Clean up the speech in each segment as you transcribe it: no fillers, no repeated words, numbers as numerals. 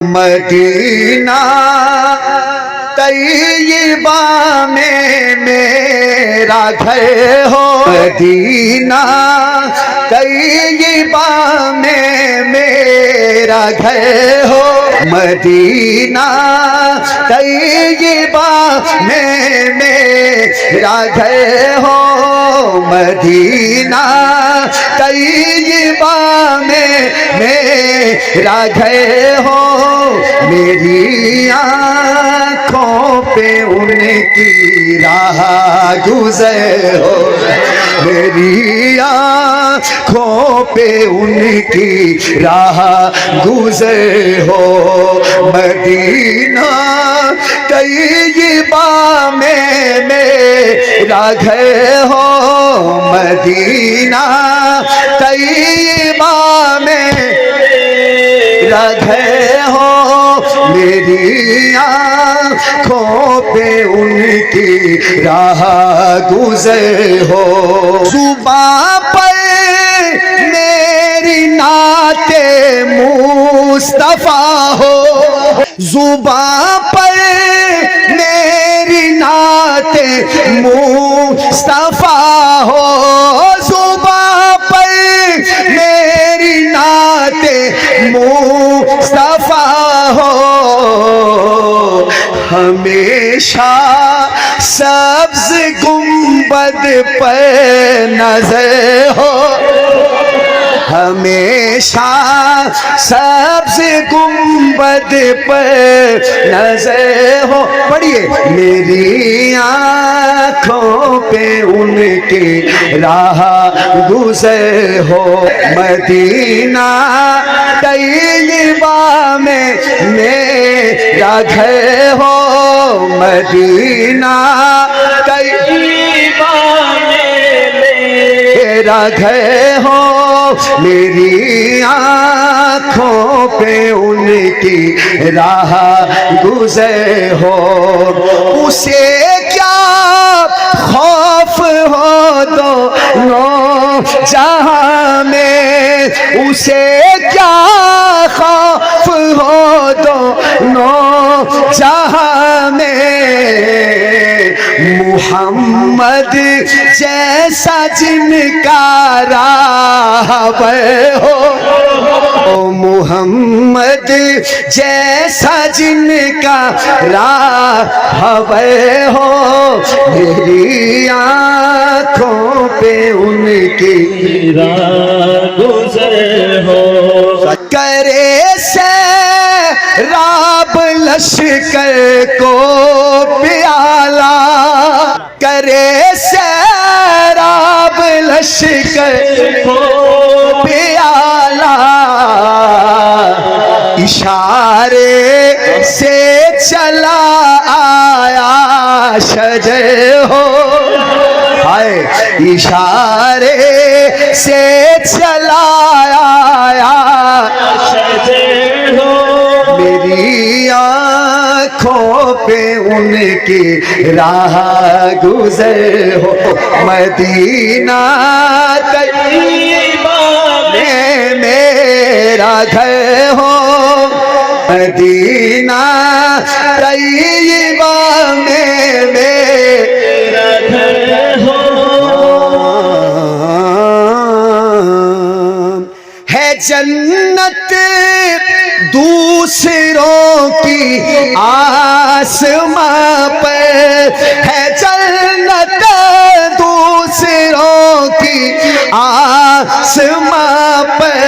Medina Taiba में मेरा घर हो, मदीना तैयबा में मेरा घर हो, मदीना तैयबा में मेरा घर हो, मदीना तैयबा में मेरा घर हो। मेरी आँखों पे उनकी राह गुज़र हो, मेरी आँखों पे उनकी राह गुज़र हो। मदीना तैयबा में मेरा घर हो, मदीना तैयबा में मेरा घर हो। मेरी आँखों पे उनकी राह गुज़र हो। जुबां पर मेरी नाते मुस्तफा हो, जुबां पर मेरी नाते मुस्तफा हो, जुबां पर मेरी नाते मुस्तफा हो। हमेशा सब्ज गुंबद पर नजर हो, हमेशा सब्ज गुंबद पर नजर हो। पढ़िए, मेरी आँखों पे उनके राह गुज़र हो। मदीना तैयबा में मेरा घर हो, मदीना तैयबा में मेरा घर हो। मेरी आँखों पे उनकी राह गुज़र हो। उसे क्या खौफ हो दोनों जहां में, उसे क्या खौफ हो दोनों जहां में। मुहम्मद जैसा जिनका राहबर हो, ओ मुहम्मद जैसा जिनका राहबर हो। मेरी आँखों पे उनकी राह गुज़र हो। करे से राब लश्कर को प्याला, करे सैराब लश्कर को प्याला। इशारे से चला आया शजर हो, हाय इशारे से चला आया शजर हो। मेरी आँखों पे उनकी राह गुज़र हो। मदीना तैयबा में मेरा घर हो, मदीना तैयबा में मेरा घर हो। है जन्नत दूसरों की आसमां पर, है जन्नत दूसरों की आसमां पर।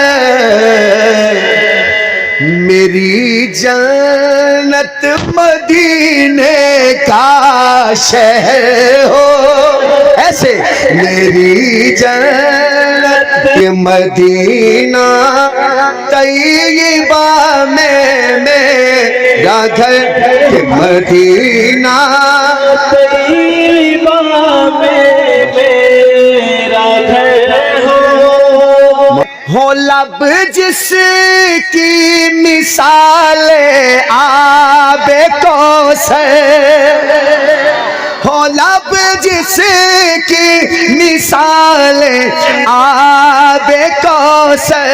मेरी जन्नत मदीने का शहर हो। ऐसे मेरी जन्नत मदीना तैयबा में मेरा घर, मदीना तैयबा में मेरा घर हो। लब जिसकी मिसाल आबे कौसर, हो लब जिसकी मिसाल आबे कौसर,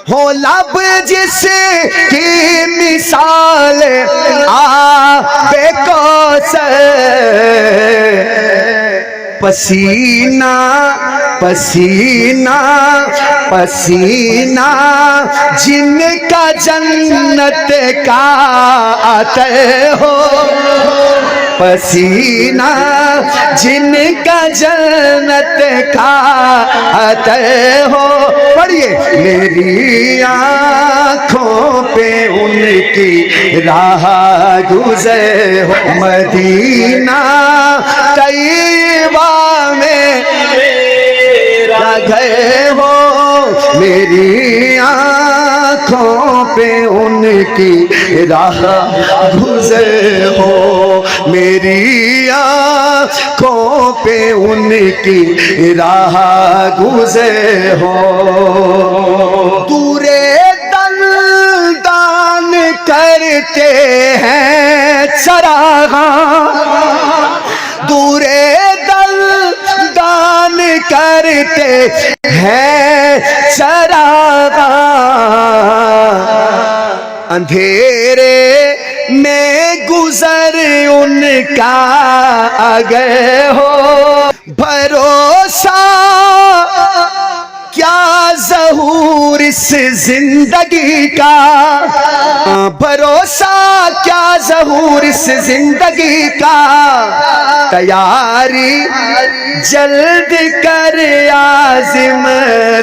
हो लब जिसकी मिसाल आबे कौसर, पसीना पसीना पसीना जिनका जन्नत का आते हो, पसीना जिनका जन्नत का आते हो। पढ़िए, मेरी आँखों पे उनकी राह गुज़र हो, मदीना तैयबा में मेरा घर हो, मेरी आँखों पे उनकी राह गुज़र हो, मेरी आँखों पे उनकी राह गुज़र हो। दूरे दल दान करते हैं चरागा, दूरे दल दान करते हैं चरागा, अंधेरे में गुजर उनका आगे हो, भरोसा क्या ज़हूर इस जिंदगी का, भरोसा क्या ज़हूर इस जिंदगी का, तैयारी जल्द कर आज़िम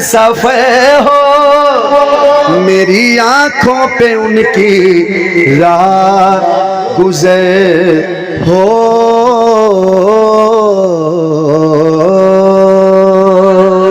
सफ़र हो, मेरी आँखों पे उनकी राह गुज़र हो।